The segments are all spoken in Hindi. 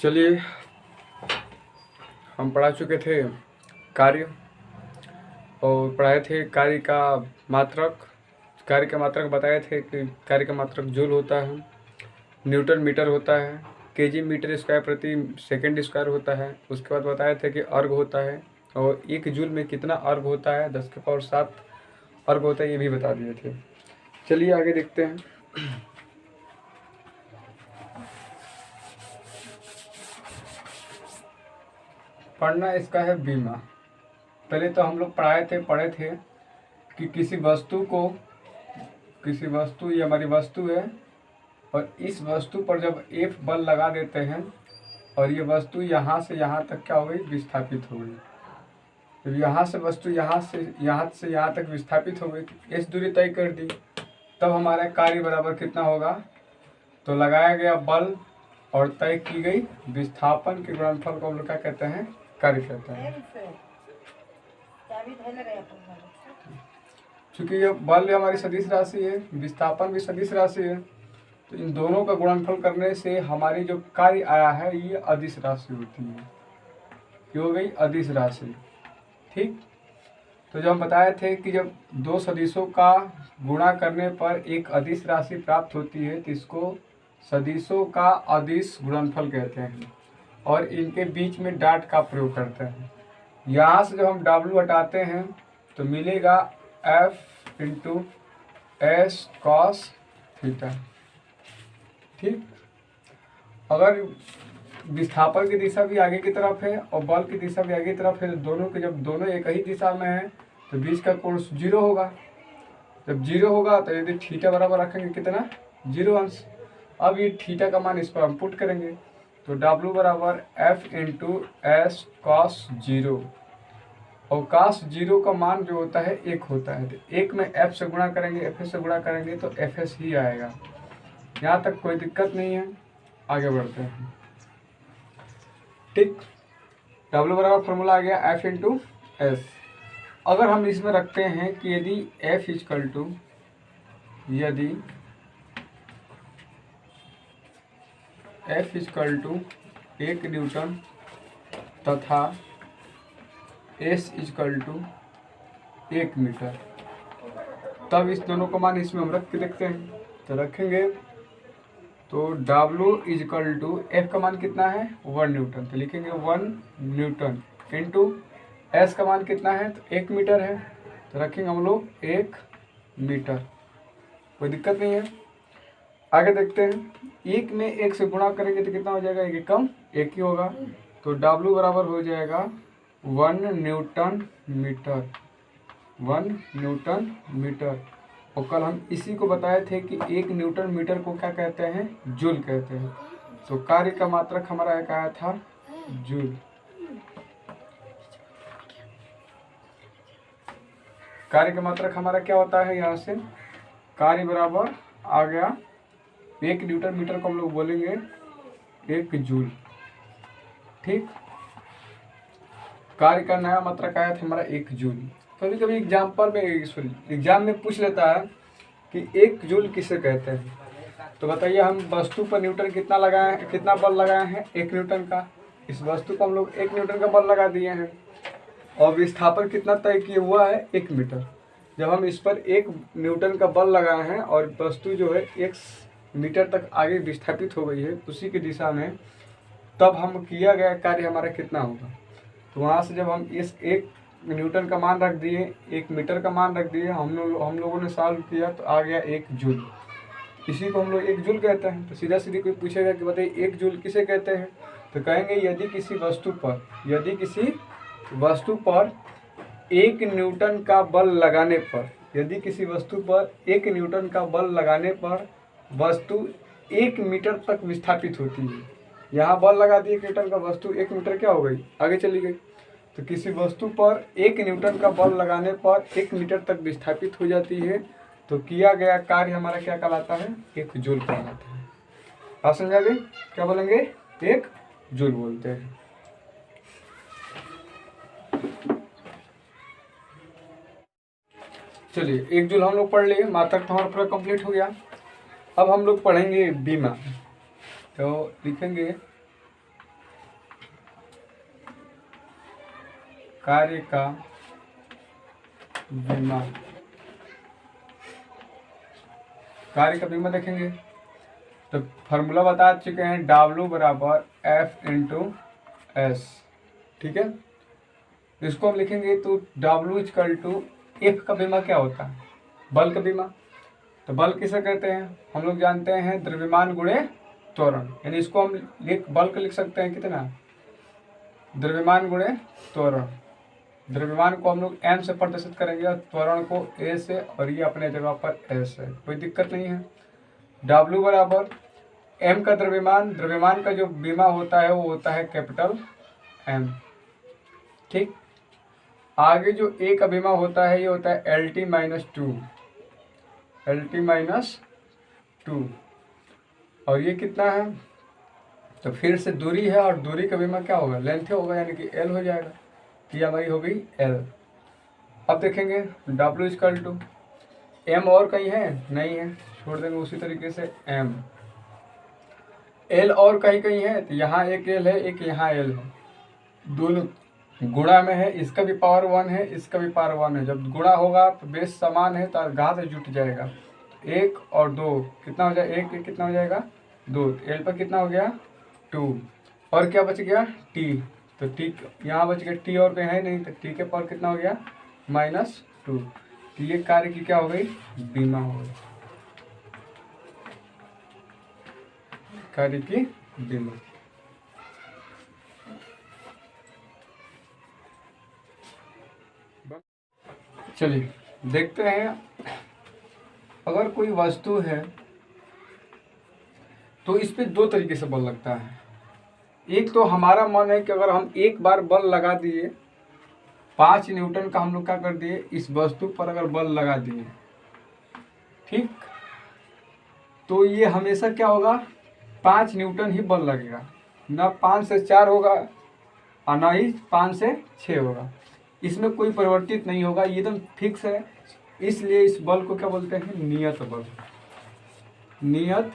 चलिए, हम पढ़ा चुके थे कार्य और पढ़ाए थे कार्य का मात्रक। कार्य का मात्रक बताए थे कि कार्य का मात्रक जूल होता है, न्यूटन मीटर होता है, केजी मीटर स्क्वायर प्रति सेकंड स्क्वायर होता है। उसके बाद बताए थे कि अर्ग होता है और 1 जूल में कितना अर्ग होता है, 10 की पावर 7 अर्ग होता है, ये भी बता दिए थे। चलिए आगे देखते हैं। पढ़ना इसका है बीमा। पहले तो हम लोग पढ़े थे कि किसी वस्तु ये हमारी वस्तु है और इस वस्तु पर जब F बल लगा देते हैं और ये वस्तु यहाँ से यहाँ तक क्या हो गई, विस्थापित हो गई। जब यहाँ से वस्तु यहाँ से यहाँ तक विस्थापित हो गई, इस दूरी तय कर दी, तब हमारा कार्य बराबर कितना होगा, तो लगाया गया बल और तय की गई विस्थापन के गुणनफल को हम लोग क्या कहते हैं, कार्य कहते हैं। चूंकि ये बल हमारी सदिश राशि है, विस्थापन भी सदिश राशि है, तो इन दोनों का गुणनफल करने से हमारी जो कार्य आया है ये अदिश राशि होती है। ये हो गई अदिश राशि। ठीक, तो जब हम बताए थे कि जब दो सदिशों का गुणा करने पर एक अदिश राशि प्राप्त होती है तो इसको सदिशों का अदिश गुणनफल कहते हैं और इनके बीच में डॉट का प्रयोग करते हैं। यहाँ से जब हम W हटाते हैं तो मिलेगा F into S cos theta. ठीक, अगर विस्थापन की दिशा भी आगे की तरफ है और बल की दिशा भी आगे की तरफ है, तो दोनों के जब दोनों एक ही दिशा में है तो बीच का कोण 0 होगा। जब 0 होगा तो यदि थीटा बराबर रखेंगे कितना, 0 अंश। अब ये थीटा का मान इस पर हम पुट करेंगे तो W बराबर F इंटू एस कॉस 0 और cos 0 का मान जो होता है 1 होता है, तो 1 में F से गुणा करेंगे, Fs से गुणा करेंगे तो Fs ही आएगा। यहाँ तक कोई दिक्कत नहीं है, आगे बढ़ते हैं। ठीक, W बराबर फॉर्मूला आ गया F इंटू एस। अगर हम इसमें रखते हैं कि यदि F is equal to F is equal to 1 newton तथा S इजकल टू 1 मीटर, तब इस दोनों का मान इसमें हम रख के देखते हैं। तो रखेंगे तो W इजकल टू F का मान कितना है, 1 न्यूटन, तो लिखेंगे 1 न्यूटन इंटू S का मान कितना है, तो 1 मीटर है, तो रखेंगे हम लोग 1 मीटर। कोई दिक्कत नहीं है, आगे देखते हैं। 1 में 1 से गुणा करेंगे तो कितना हो जाएगा, 1 कम 1 ही होगा, तो W बराबर हो जाएगा 1 न्यूटन मीटर, 1 न्यूटन मीटर। और कल हम इसी को बताए थे कि 1 न्यूटन मीटर को क्या कहते हैं, जूल कहते हैं। तो कार्य का मात्रक हमारा एक आया था जूल। कार्य का मात्रक हमारा क्या होता है, यहाँ से कार्य बराबर आ गया 1 न्यूटन मीटर को हम लोग बोलेंगे 1 जूल। ठीक, कार्य का नया मात्रक आया था हमारा 1 जूल। कभी कभी एग्जाम में पूछ लेता है कि 1 जूल किसे कहते हैं। तो बताइए, हम वस्तु पर न्यूटन कितना लगाए हैं, कितना बल लगाए हैं, 1 न्यूटन का। इस वस्तु को हम लोग 1 न्यूटन का बल लगा दिए हैं और विस्थापन कितना तय किए हुआ है, 1 मीटर। जब हम इस पर 1 न्यूटन का बल लगाए हैं और वस्तु जो है 1 मीटर तक आगे विस्थापित हो गई है उसी की दिशा में, तब हम किया गया कार्य हमारा कितना होगा। तो वहाँ से जब हम इस 1 न्यूटन का मान रख दिए, 1 मीटर का मान रख दिए, हम लोगों ने सॉल्व किया तो आ गया 1 जूल। इसी को हम लोग 1 जूल कहते हैं। तो सीधा सीधी कोई पूछेगा कि बताइए 1 जूल किसे कहते हैं, तो कहेंगे यदि किसी वस्तु पर 1 न्यूटन का बल लगाने पर, यदि किसी वस्तु पर 1 न्यूटन का बल लगाने पर वस्तु 1 मीटर तक विस्थापित होती है। यहाँ बल लगा दिए 1 न्यूटन का, वस्तु 1 मीटर क्या हो गई, आगे चली गई। तो किसी वस्तु पर 1 न्यूटन का बल लगाने पर 1 मीटर तक विस्थापित हो जाती है, तो किया गया कार्य हमारा क्या कहलाता है, 1 जूल कहलाता है। आप समझा गए, क्या बोलेंगे, 1 जूल बोलते हैं। चलिए, 1 जूल हम लोग पढ़ लिए, मात्रक तो हमारा पूरा कंप्लीट हो गया। अब हम लोग पढ़ेंगे बीमा। तो लिखेंगे कार्य का बीमा, कार्य का बीमा देखेंगे तो फार्मूला बता चुके हैं, W बराबर F इंटू एस। ठीक है, इसको हम लिखेंगे तो W इक्वल टू F का बीमा क्या होता है, बल का बीमा। तो बल किसे कहते हैं, हम लोग जानते हैं द्रव्यमान गुणे त्वरण, यानी इसको हम बल को लिख सकते हैं कितना, द्रव्यमान गुणे त्वरण। द्रव्यमान को हम लोग m से प्रदर्शित करेंगे और त्वरण को a से, और ये अपने जगह पर s है, कोई दिक्कत नहीं है। W बराबर m का द्रव्यमान, द्रव्यमान का जो बीमा होता है वो होता है कैपिटल M। ठीक, आगे जो a का बीमा होता है ये होता है LT minus two, LT minus two, और ये कितना है, तो फिर से दूरी है और दूरी का बीमा क्या होगा, लेंथ होगा, यानी कि L हो जाएगा। ये हमारी हो गई L। अब देखेंगे W इक्वल टू M, और कहीं है नहीं है, छोड़ देंगे उसी तरीके से M। L और कहीं कहीं है, तो यहाँ एक L है, एक यहाँ L है, दोनों गुणा में है, इसका भी पावर 1 है, इसका भी पावर 1 है। जब गुणा होगा तो बेस समान है तो घात जुट जाएगा, 1 और 2 कितना हो जाएगा, 1 कितना हो जाएगा 2, L पर कितना हो गया 2, और क्या बच गया T, तो T यहाँ बच गया T, और कहीं है नहीं, तो T के पावर कितना हो गया -2। तो ये कार्य की क्या हो गई, बीमा हो गई, कार्य की बीमा। चलिए देखते हैं, अगर कोई वस्तु है तो इस पे दो तरीके से बल लगता है। एक तो हमारा मन है कि अगर हम एक बार बल लगा दिए, 5 न्यूटन का हम लोग क्या कर दिए, इस वस्तु पर अगर बल लगा दिए, ठीक, तो ये हमेशा क्या होगा, 5 न्यूटन ही बल लगेगा, ना 5 से 4 होगा और ना ही 5 से 6 होगा, इसमें कोई परिवर्तित नहीं होगा, ये एकदम फिक्स है। इसलिए इस बल को क्या बोलते हैं, नियत बल, नियत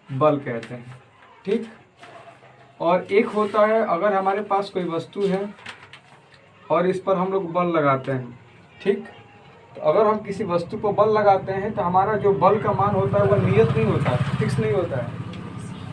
बल कहते हैं। ठीक, और एक होता है अगर हमारे पास कोई वस्तु है और इस पर हम लोग बल लगाते हैं, ठीक, तो अगर हम किसी वस्तु को बल लगाते हैं तो हमारा जो बल का मान होता है वह नियत नहीं होता है, फिक्स नहीं होता है।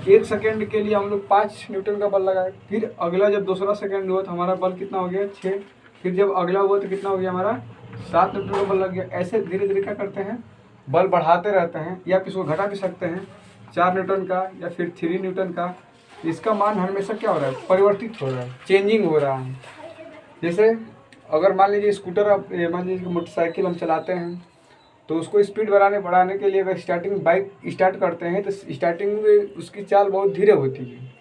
1 सेकेंड के लिए हम लोग 5 न्यूटन का बल लगाए, फिर अगला जब दूसरा सेकेंड हुआ तो हमारा बल कितना हो गया 6, फिर जब अगला हुआ तो कितना हो गया हमारा 7 न्यूटन का बल लग गया। ऐसे धीरे धीरे क्या करते हैं, बल बढ़ाते रहते हैं, या किसी को घटा भी सकते हैं, 4 न्यूटन का या फिर 3 न्यूटन का। इसका मान हमेशा क्या हो रहा है, परिवर्तित हो रहा है, चेंजिंग हो रहा है। जैसे अगर मान लीजिए स्कूटर, मान लीजिए मोटरसाइकिल हम चलाते हैं, तो उसको स्पीड बढ़ाने के लिए अगर स्टार्टिंग बाइक स्टार्ट करते हैं तो स्टार्टिंग में उसकी चाल बहुत धीरे होती है,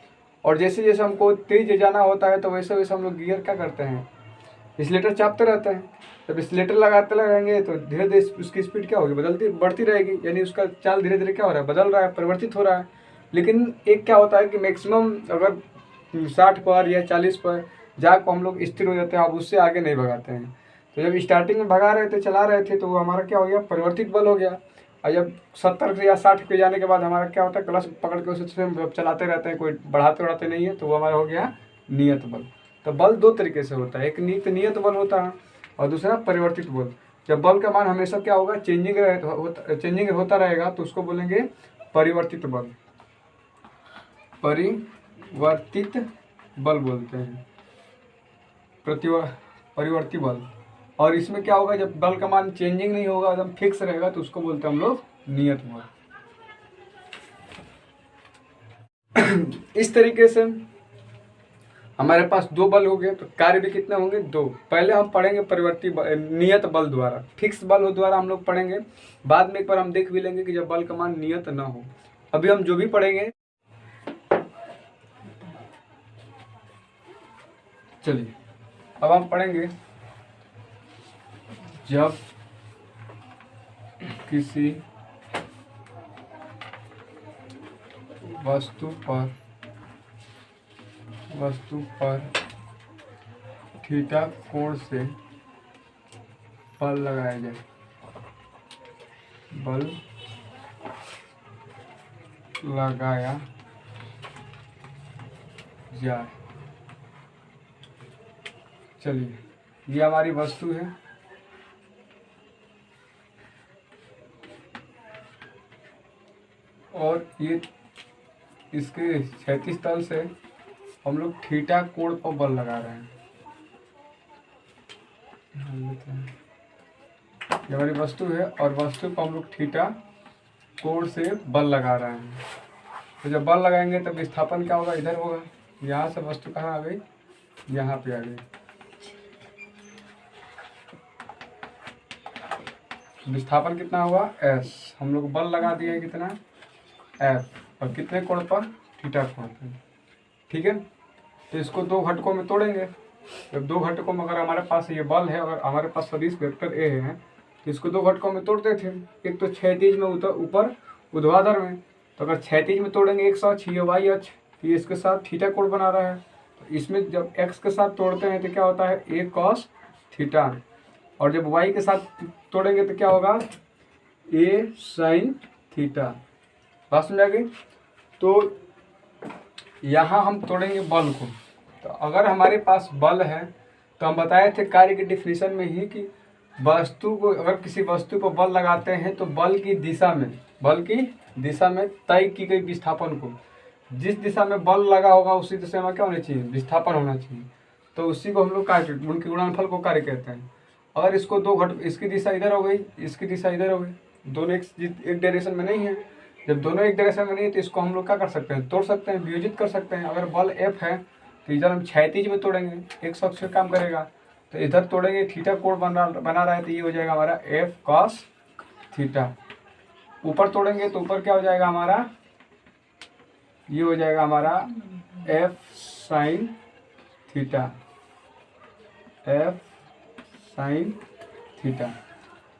और जैसे जैसे हमको तेज जाना होता है तो वैसे वैसे हम लोग गियर क्या करते हैं, एक्सीलेटर चापते रहते हैं। जब एक्सीलेटर लगाते रहेंगे तो धीरे धीरे उसकी स्पीड क्या होगी, बढ़ती रहेगी, यानी उसका चाल धीरे धीरे क्या हो रहा है, बदल रहा है, परिवर्तित हो रहा है। लेकिन एक क्या होता है कि मैक्सिमम अगर 60 पर या 40 पर जाकर हम लोग स्थिर हो जाते हैं, अब उससे आगे नहीं भगाते हैं। तो जब स्टार्टिंग में भगा रहे थे, चला रहे थे, तो वो हमारा क्या हो गया, परिवर्तित बल हो गया। और जब 70 या 60 पे जाने के बाद हमारा क्या होता है, क्लच पकड़ के उसे हम चलाते रहते हैं, कोई बढ़ाते नहीं है, तो वो हमारा हो गया नियत बल। तो बल दो तरीके से होता है, एक नियत बल होता है और दूसरा परिवर्तित बल। जब बल का मान हमेशा क्या होगा, चेंजिंग होता रहेगा, तो उसको बोलेंगे परिवर्तित बल, परिवर्तित बल बोलते हैं, परिवर्ती बल। और इसमें क्या होगा, जब बल का मान चेंजिंग नहीं होगा, एकदम फिक्स रहेगा, तो उसको बोलते हैं हम लोग नियत बल। इस तरीके से हमारे पास 2 बल हो गए, तो कार्य भी कितने होंगे, 2। पहले हम पढ़ेंगे नियत बल द्वारा, फिक्स बल द्वारा हम लोग पढ़ेंगे, बाद में एक बार हम देख भी लेंगे कि जब बल का मान नियत ना हो। अभी हम जो भी पढ़ेंगे, चलिए अब हम पढ़ेंगे, जब किसी वस्तु पर थीटा कोण से बल लगाया जाए, बल लगाया जाए, चलिए, ये हमारी वस्तु है और ये इसके क्षैतिज तल से हम लोग थीटा कोण पर बल लगा रहे हैं। ये हमारी वस्तु है और वस्तु पर हम लोग थीटा कोण से बल लगा रहे हैं। तो जब बल लगाएंगे तब विस्थापन क्या होगा, इधर होगा। यहाँ से वस्तु कहाँ आ गई, यहाँ पे आ गई। विस्थापन कितना हुआ, एस। हम लोग बल लगा दिए कितना, एफ, और कितने कोण पर, थीटा कोण पर। ठीक है, तो इसको दो घटकों में तोड़ेंगे। जब दो घटकों में अगर हमारे पास ये बल है, अगर हमारे पास सदिश वेक्टर ए है, तो इसको दो घटकों में तोड़ते थे। एक तो क्षैतिज में ऊपर ऊर्ध्वाधर में, तो अगर क्षैतिज में तोड़ेंगे एक अक्ष, ये वाई अक्ष, तो ये इसके साथ थीटा कोण बना रहा है। तो इसमें जब एक्स के साथ तोड़ते हैं तो क्या होता है, ए कॉस थीटा, और जब वाई के साथ तोड़ेंगे तो क्या होगा, ए साइन थीटा। बात समझ आ गई। तो यहाँ हम तोड़ेंगे बल को। तो अगर हमारे पास बल है तो हम बताए थे कार्य के डिफिनीशन में ही कि वस्तु को, अगर किसी वस्तु पर बल लगाते हैं तो बल की दिशा में तय की गई विस्थापन को, जिस दिशा में बल लगा होगा उसी दिशा में क्या होना चाहिए, विस्थापन होना चाहिए। तो उसी को हम लोग कार्य, उनके गुणनफल को कार्य कहते हैं। अगर इसको दो घट, इसकी दिशा इधर हो गई, इसकी दिशा इधर हो गई, दोनों एक डायरेक्शन में नहीं है। जब दोनों एक डायरेक्शन में नहीं है तो इसको हम लोग क्या कर सकते हैं, तोड़ सकते हैं, वियोजित कर सकते हैं। अगर बल एफ है तो इधर हम क्षैतिज में तोड़ेंगे, एक अक्ष काम करेगा, तो इधर तोड़ेंगे, थीटा कोण बना रहा है तो ये हो जाएगा हमारा एफ कॉस थीटा। ऊपर तोड़ेंगे तो ऊपर क्या हो जाएगा हमारा, ये हो जाएगा हमारा F sine theta, F sine theta.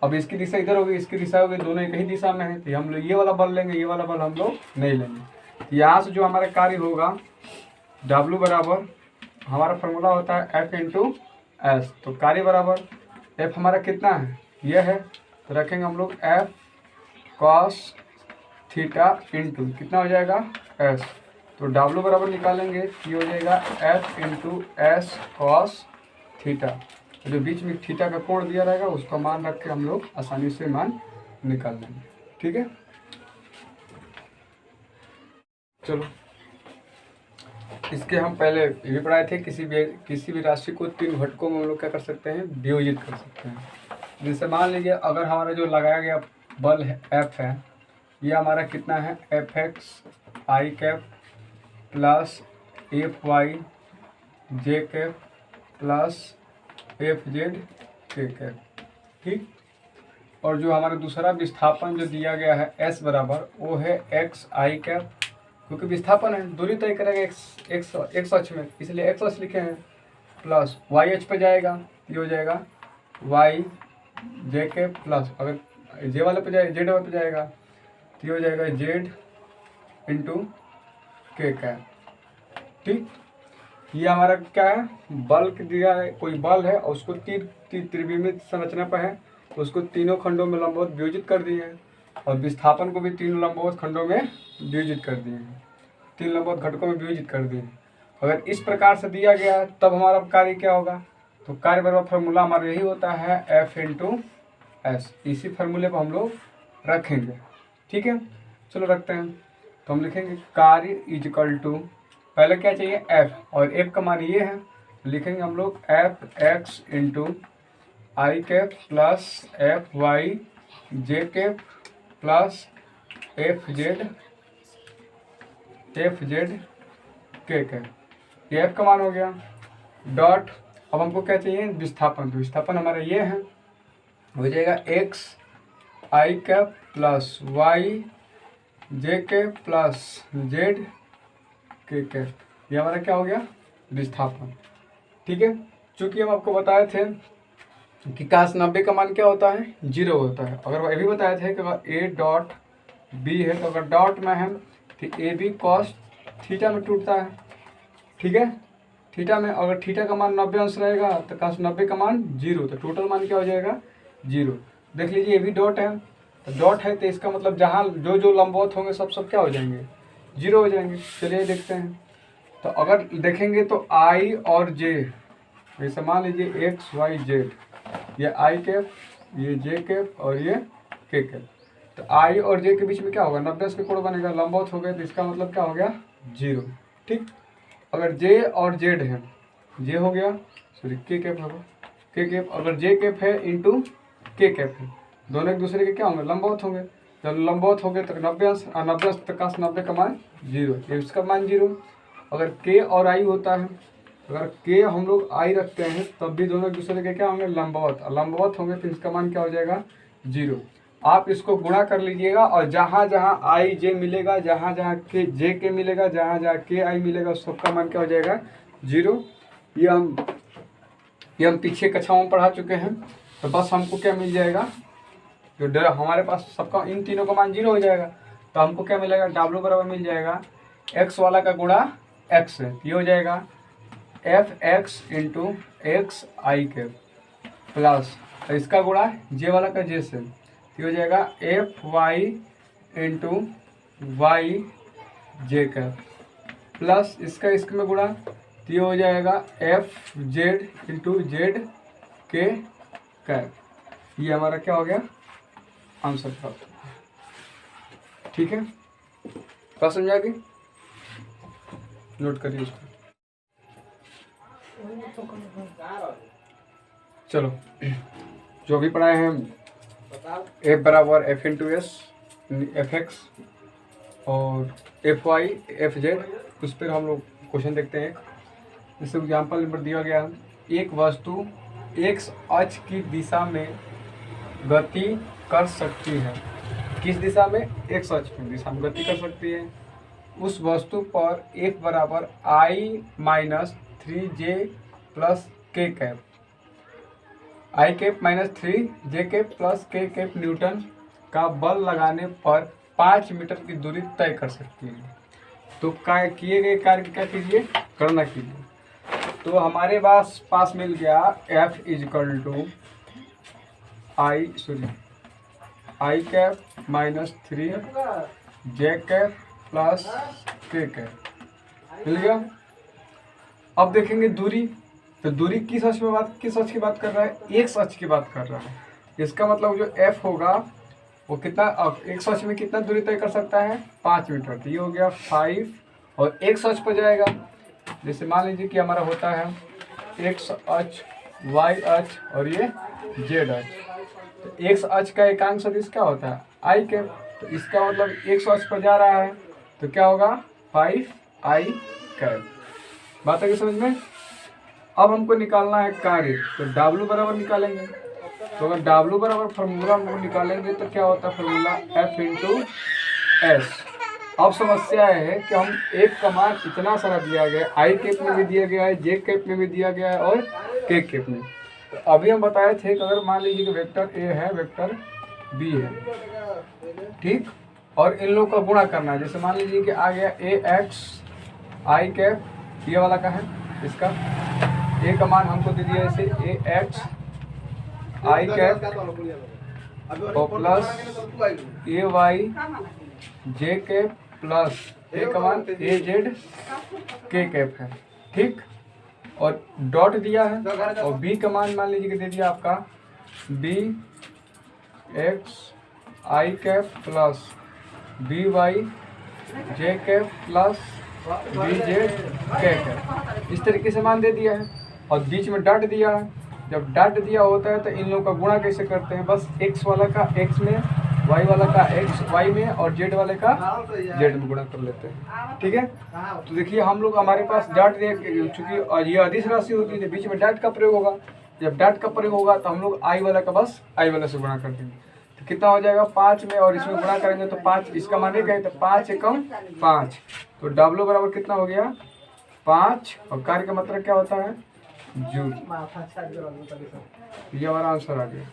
अब इसकी दिशा इधर होगी, इसकी दिशा होगी, दोनों एक ही दिशा में है, तो हम लोग ये वाला बल लेंगे, ये वाला बल हम लोग नहीं लेंगे। यहाँ से जो हमारा कार्य होगा, W बराबर, हमारा फॉर्मूला होता है F इंटू एस। तो कार्य बराबर F हमारा कितना है, ये है, तो रखेंगे हम लोग F कॉस थीटा इंटू कितना हो जाएगा, S। तो W बराबर निकालेंगे, ये हो जाएगा F into S cos theta. तो जो बीच में थीटा का कोण दिया रहेगा उसका मान रख के हम लोग आसानी से मान निकाल लेंगे। ठीक है, चलो इसके हम पहले ये भी पढ़ाए थे, किसी भी राशि को तीन घटकों में हम लोग क्या कर सकते हैं, वियोजित कर सकते हैं। जैसे मान लीजिए अगर हमारा जो लगाया गया बल है एफ है, ये हमारा कितना है, एफ एक्स आई कैप प्लस एफ वाई जे कैप प्लस एफ जेड के कैप। ठीक, और जो हमारा दूसरा विस्थापन जो दिया गया है एस बराबर, वो है एक्स आई कैप, क्योंकि विस्थापन है, दूरी तय करेगा एक्स अक्ष में, इसलिए एक्स अक्ष लिखे हैं, प्लस वाई अक्ष पे जाएगा, ये हो जाएगा वाई जे कैप प्लस, अगर जे वाले पे जाए, जेड वाले पे जाएगा तो ये हो जाएगा जेड इंटू के कैप। ठीक, ये हमारा क्या है, बल दिया है, कोई बल है और उसको त्रिविमित संरचना पर है, तो उसको तीनों खंडों में लंबवत वियोजित कर दिए हैं, और विस्थापन को भी तीनों लंबवत खंडों में वियोजित कर दिए हैं, तीन लंबवत घटकों में वियोजित कर दिए हैं। अगर इस प्रकार से दिया गया तब हमारा कार्य क्या होगा, तो कार्य बराबर फार्मूला हमारा यही होता है एफ इंटू एस। इसी फार्मूले पर हम लोग रखेंगे। ठीक है, चलो रखते हैं। तो हम लिखेंगे कार्य इजकल टू, पहले क्या चाहिए, एफ, और एफ का मान ये है, लिखेंगे हम लोग एफ एक्स इंटू आई कैप प्लस एफ वाई जे कैप प्लस एफ जेड के कैप। ये एफ का मान हो गया, डॉट। अब हमको क्या चाहिए, विस्थापन। तो विस्थापन हमारा ये है, हो जाएगा एक्स आई कैप प्लस वाई जे कैप प्लस जेड के कैप। ये हमारा क्या हो गया, विस्थापन। ठीक है, चूंकि हम आपको बताए थे कि cos 90 का मान क्या होता है, 0 होता है। अगर ये भी बताए थे कि अगर ए डॉट बी है तो अगर डॉट में है तो ए बी कॉस थीटा में टूटता है। ठीक है, थीटा में अगर थीटा का मान 90 अंश रहेगा तो cos 90 का मान 0, तो टोटल मान क्या हो जाएगा, 0। देख लीजिए ये भी डॉट है, तो डॉट है तो इसका मतलब जहाँ जो लंबवत होंगे सब क्या हो जाएंगे, 0 हो जाएंगे। चलिए देखते हैं। तो अगर देखेंगे तो आई और जे जैसे मान लीजिए एक्स वाई जेड, ये आई कैप, ये जे कैप और ये के कैप। तो आई और जे के बीच में क्या होगा, 90 के कोण बनेगा, लंबवत हो गए, तो इसका मतलब क्या हो गया 0। ठीक, अगर जे और जेड है, जे हो गया सॉरी के कैप होगा, के कैप, अगर जे कैप है इंटू के कैप है, दोनों एक दूसरे के क्या होंगे, लंबवत होंगे। जब लंबवत हो गए तो 90 तक का 90 का मान 0, इसका मान 0। अगर के और आई होता है, अगर के हम लोग आई रखते हैं तब भी दोनों एक दूसरे के क्या होंगे, लंबवत, लंबवत होंगे, तो इसका मान क्या हो जाएगा 0। आप इसको गुणा कर लीजिएगा और जहाँ जहाँ आई जे मिलेगा, जहाँ जहाँ के जे के मिलेगा, जहाँ जहाँ के आई मिलेगा, सबका मान क्या हो जाएगा 0। ये हम पीछे कक्षाओं में पढ़ा चुके हैं। तो बस हमको क्या मिल जाएगा, जो हमारे पास सबका इन तीनों का मान 0 हो जाएगा, तो हमको क्या मिलेगा, W बराबर मिल जाएगा x वाला का गुणा x है, ये हो जाएगा fx इंटू एक्स आई कैप प्लस इसका गुणा j वाला का j से, ये हो जाएगा fy इंटू वाई जे कैप प्लस इसका इसमें गुणा, तो ये हो जाएगा fz इंटू जेड के कैप। ये हमारा क्या हो गया, आंसर प्राप्त होगा। ठीक है, बात समझ आ गई, नोट करिए इसको। चलो, जो भी पढ़ाए हैं, एफ बराबर F into S F x और एफ वाई एफ जेड, उस पर हम लोग क्वेश्चन देखते हैं। जैसे एग्जाम्पल नंबर दिया गया है, एक वस्तु एक्स अक्ष की दिशा में गति कर सकती है। किस दिशा में, एक्स अक्ष की दिशा में गति कर सकती है। उस वस्तु पर F बराबर I minus 3J plus K cap, I cap minus 3J cap plus K cap newton का बल लगाने पर 5 मीटर की दूरी तय कर सकती है। तो किए गए कार्य क्या कीजिए, गणना कीजिए। तो हमारे पास मिल गया F is equal to I cap minus 3J cap plus K cap मिल गया। अब देखेंगे दूरी, तो दूरी किस अक्ष की बात कर रहा है, एक्स अक्ष की बात कर रहा है। इसका मतलब जो F होगा वो कितना, एक्स अक्ष में कितना दूरी तय कर सकता है, 5 मीटर। तो ये हो गया 5 और एक्स अक्ष पर जाएगा। जैसे मान लीजिए कि हमारा होता है एक्स अक्ष, वाई अक्ष और ये जेड अक्ष। तो एक्स अक्ष का एकांक सदिश क्या होता है, आई कैप। तो इसका मतलब एक्स अक्ष पर जा रहा है तो क्या होगा 5i कैप। बात है समझ में। अब हमको निकालना है कार्य, तो W बराबर निकालेंगे। तो अगर W बराबर फॉर्मूला हम निकालेंगे तो क्या होता है फॉर्मूला, F इंटू एस। अब समस्या है कि हम एक का मान इतना सारा दिया गया है, आई कैप में भी दिया गया है, जे कैप में भी दिया गया है और के कैप में। तो अभी हम बताए थे कि अगर मान लीजिए कि वेक्टर ए है, वेक्टर बी है, ठीक, और इन लोगों का गुणा करना है। जैसे मान लीजिए कि आ गया ए एक्स आई कैप, ये वाला का है, इसका ए का मान हमको दे दिया जैसे ए एक्स आई कैप और प्लस ए वाई जे कैप प्लस ए का मान ए जेड के कैप है, ठीक, और डॉट दिया है। और बी का मान लीजिए कि दे दिया आपका बी एक्स आई कैप प्लस बी वाई जे कैप प्लस बी जेड के कैप, इस तरीके से मान दे दिया है। और बीच में डॉट दिया है। जब डॉट दिया होता है तो इन लोगों का गुणा कैसे करते हैं, बस एक्स वाला का एक्स में, वाई वाला का एक्स वाई में और जेड वाले का जेड में गुणा कर लेते हैं, ठीक है। तो देखिए हम लोग, हमारे पास डॉट दिया, चूंकि ये अदिश राशि होती है, बीच में डॉट का प्रयोग होगा। जब डॉट का प्रयोग होगा तो हम लोग आई वाला का बस आई वाला से गुणा कर देंगे। तो कितना हो जाएगा 5 में, और इसमें गुणा करेंगे तो 5, इसका मान एक है तो 5 एकम 5। तो W बराबर कितना हो गया 5, और कार्य का मतलब क्या होता है जूल। ये हमारा आंसर आ गया,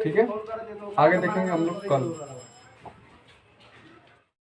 ठीक है। आगे देखेंगे हम लोग कल।